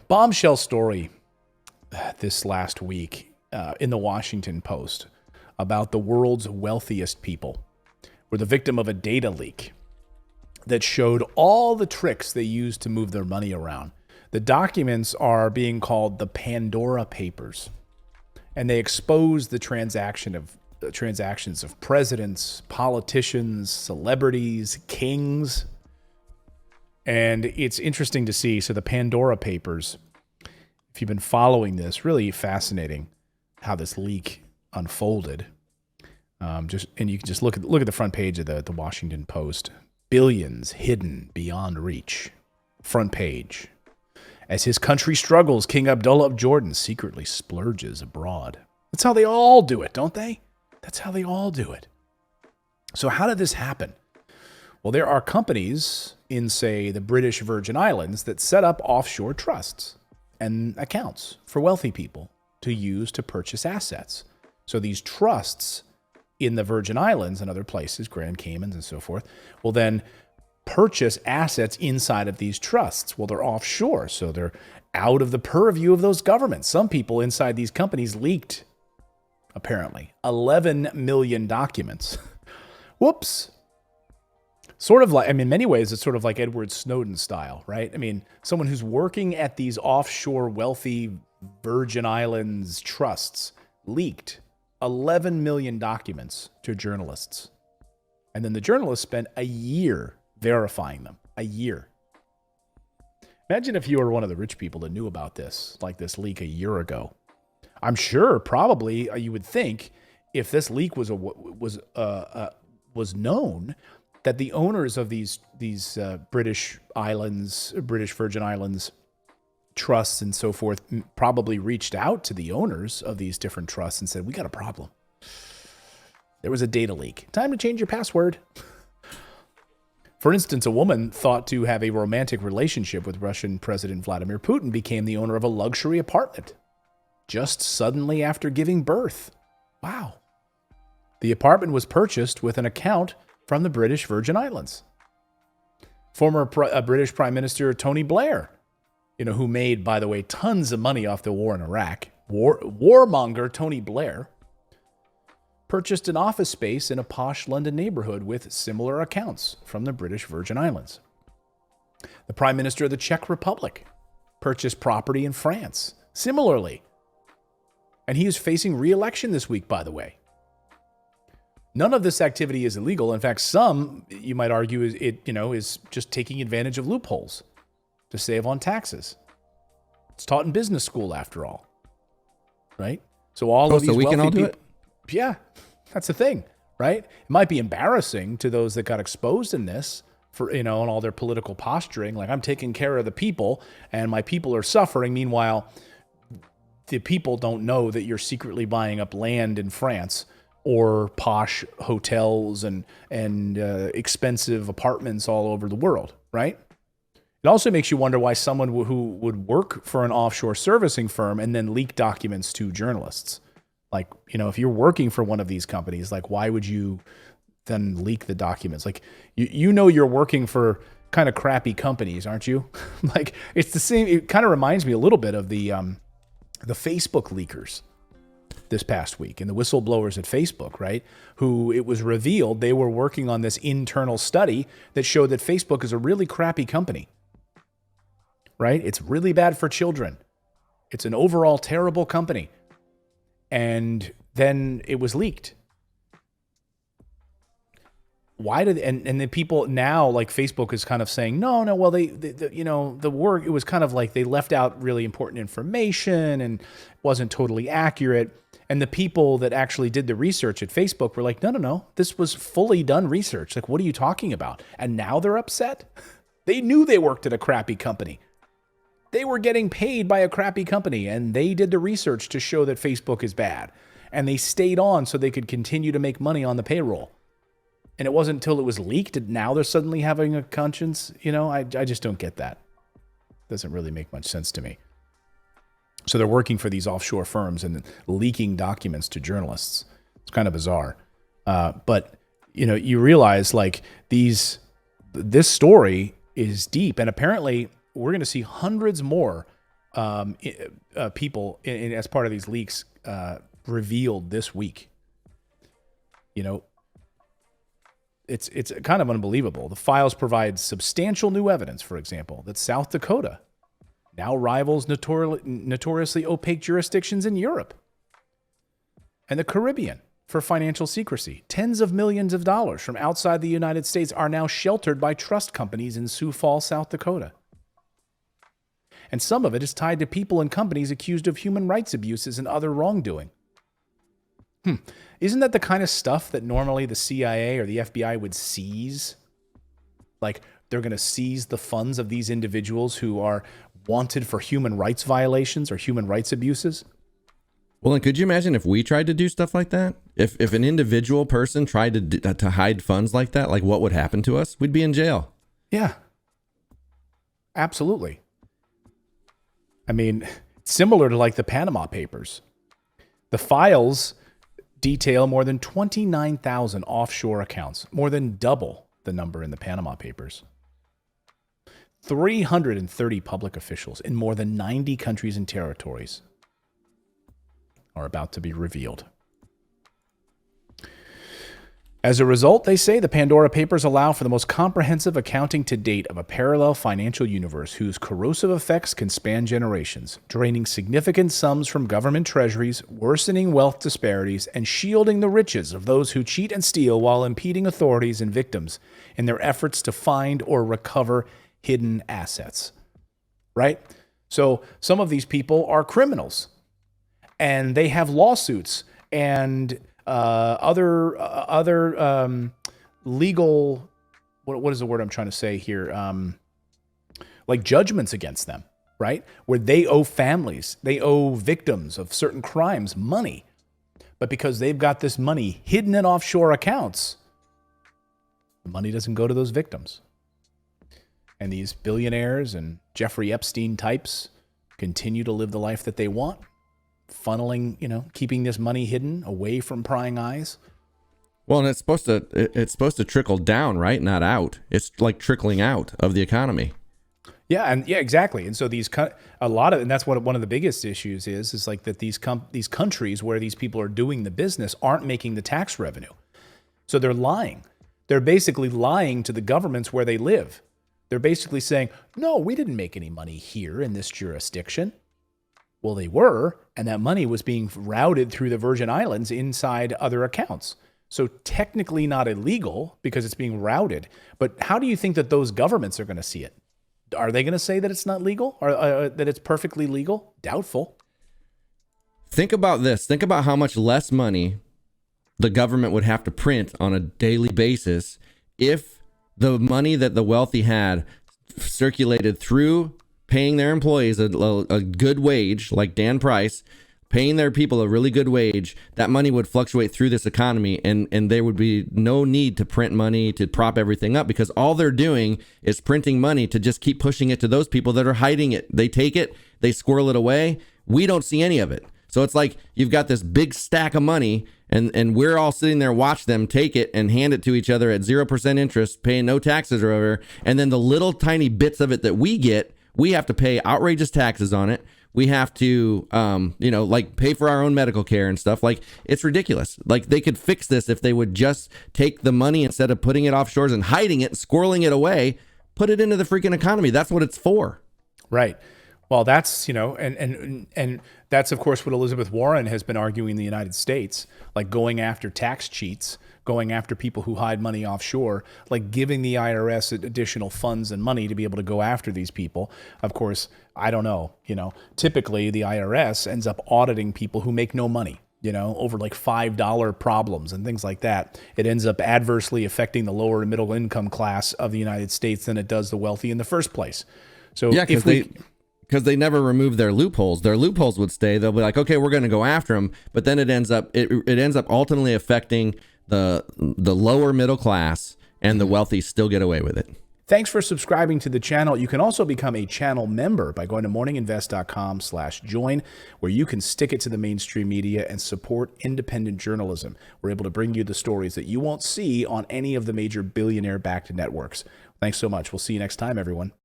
Bombshell story this last week in the Washington Post about the world's wealthiest people were the victim of a data leak that showed all the tricks they used to move their money around. The documents are being called the Pandora Papers, and they expose the transactions of presidents, politicians, celebrities, kings. And it's interesting to see. So the Pandora Papers, if you've been following this, really fascinating how this leak unfolded. And you can just look at the front page of the Washington Post. Billions hidden beyond reach. Front page. As his country struggles, King Abdullah of Jordan secretly splurges abroad. That's how they all do it, don't they? That's how they all do it. So how did this happen? Well, there are companies in, say, the British Virgin Islands that set up offshore trusts and accounts for wealthy people to use to purchase assets. So these trusts in the Virgin Islands and other places, Grand Caymans and so forth, will then purchase assets inside of these trusts. Well, they're offshore, so they're out of the purview of those governments. Some people inside these companies leaked, apparently, 11 million documents. Whoops. Sort of like, in many ways, it's sort of like Edward Snowden style, right? I mean, someone who's working at these offshore wealthy Virgin Islands trusts leaked 11 million documents to journalists. And then the journalists spent a year verifying them. A year. Imagine if you were one of the rich people that knew about this, like this leak a year ago. I'm sure, probably, you would think, if this leak was known, that the owners of these British Virgin Islands trusts and so forth probably reached out to the owners of these different trusts and said, "We got a problem. There was a data leak. Time to change your password." For instance, a woman thought to have a romantic relationship with Russian President Vladimir Putin became the owner of a luxury apartment just suddenly after giving birth. Wow. The apartment was purchased with an account from the British Virgin Islands. Former British Prime Minister Tony Blair, who made, by the way, tons of money off the war in Iraq, warmonger Tony Blair, purchased an office space in a posh London neighborhood with similar accounts from the British Virgin Islands. The Prime Minister of the Czech Republic purchased property in France, similarly. And he is facing re-election this week, by the way. None of this activity is illegal. In fact, some, you might argue, is just taking advantage of loopholes to save on taxes. It's taught in business school, after all. Right? So all of these we wealthy can all do people, it? yeah, that's the thing, right? It might be embarrassing to those that got exposed in this for, and all their political posturing. Like, I'm taking care of the people and my people are suffering. Meanwhile, the people don't know that you're secretly buying up land in France or posh hotels and expensive apartments all over the world, right? It also makes you wonder why someone who would work for an offshore servicing firm and then leak documents to journalists. Like, if you're working for one of these companies, like, why would you then leak the documents? Like, you're working for kind of crappy companies, aren't you? Like, it's the same. It kind of reminds me a little bit of the Facebook leakers this past week and the whistleblowers at Facebook, right? Who it was revealed they were working on this internal study that showed that Facebook is a really crappy company, right? It's really bad for children. It's an overall terrible company. And then it was leaked. Why did and the people now, like, Facebook is kind of saying no, well, the work, it was kind of like they left out really important information and wasn't totally accurate. And the people that actually did the research at Facebook were like, no, this was fully done research. Like, what are you talking about? And now they're upset. They knew they worked at a crappy company. They were getting paid by a crappy company, and they did the research to show that Facebook is bad. And they stayed on so they could continue to make money on the payroll. And it wasn't until it was leaked that now they're suddenly having a conscience. I just don't get that. Doesn't really make much sense to me. So they're working for these offshore firms and leaking documents to journalists. It's kind of bizarre. But, you realize, like, this story is deep. And apparently we're going to see hundreds more people as part of these leaks revealed this week. You know, it's kind of unbelievable. The files provide substantial new evidence, for example, that South Dakota now rivals notoriously opaque jurisdictions in Europe and the Caribbean for financial secrecy. Tens of millions of dollars from outside the United States are now sheltered by trust companies in Sioux Falls, South Dakota. And some of it is tied to people and companies accused of human rights abuses and other wrongdoing. Isn't that the kind of stuff that normally the CIA or the FBI would seize? Like, they're going to seize the funds of these individuals who are wanted for human rights violations or human rights abuses? Well, and could you imagine if we tried to do stuff like that? If an individual person tried to hide funds like that, like what would happen to us? We'd be in jail. Yeah, absolutely. I mean, similar to like the Panama Papers. The files detail more than 29,000 offshore accounts, more than double the number in the Panama Papers. 330 public officials in more than 90 countries and territories are about to be revealed. As a result, they say the Pandora Papers allow for the most comprehensive accounting to date of a parallel financial universe whose corrosive effects can span generations, draining significant sums from government treasuries, worsening wealth disparities, and shielding the riches of those who cheat and steal while impeding authorities and victims in their efforts to find or recover hidden assets. Right? So some of these people are criminals, and they have lawsuits and other legal, what is the word I'm trying to say here? Like judgments against them, right? Where they owe families, they owe victims of certain crimes money. But because they've got this money hidden in offshore accounts, the money doesn't go to those victims. And these billionaires and Jeffrey Epstein types continue to live the life that they want, funneling, keeping this money hidden away from prying eyes. Well, and it's supposed to trickle down, right? Not out. It's like trickling out of the economy. Yeah, exactly. And so and that's what one of the biggest issues is like that these countries where these people are doing the business aren't making the tax revenue. So they're lying. They're basically lying to the governments where they live. They're basically saying, no, we didn't make any money here in this jurisdiction. Well, they were, and that money was being routed through the Virgin Islands inside other accounts. So technically not illegal because it's being routed. But how do you think that those governments are going to see it? Are they going to say that it's not legal or that it's perfectly legal? Doubtful. Think about this. Think about how much less money the government would have to print on a daily basis if the money that the wealthy had circulated through paying their employees a good wage, like Dan Price, paying their people a really good wage. That money would fluctuate through this economy, and there would be no need to print money to prop everything up because all they're doing is printing money to just keep pushing it to those people that are hiding it. They take it, they squirrel it away. We don't see any of it. So it's like you've got this big stack of money, and we're all sitting there watch them take it and hand it to each other at 0% interest, paying no taxes or whatever. And then the little tiny bits of it that we get, we have to pay outrageous taxes on it. We have to, like pay for our own medical care and stuff. Like, it's ridiculous. Like, they could fix this if they would just take the money instead of putting it offshores and hiding it, squirreling it away, put it into the freaking economy. That's what it's for. Right. Well, that's, and that's, of course, what Elizabeth Warren has been arguing in the United States, like going after tax cheats, going after people who hide money offshore, like giving the IRS additional funds and money to be able to go after these people. Of course, I don't know, typically the IRS ends up auditing people who make no money, over like $5 problems and things like that. It ends up adversely affecting the lower and middle income class of the United States than it does the wealthy in the first place. So yeah, because they never remove their loopholes. Their loopholes would stay. They'll be like, okay, we're going to go after them, but then it ends up ultimately affecting the lower middle class, and the wealthy still get away with it. Thanks for subscribing to the channel. You can also become a channel member by going to morninginvest.com/join, where you can stick it to the mainstream media and support independent journalism. We're able to bring you the stories that you won't see on any of the major billionaire-backed networks. Thanks so much. We'll see you next time, everyone.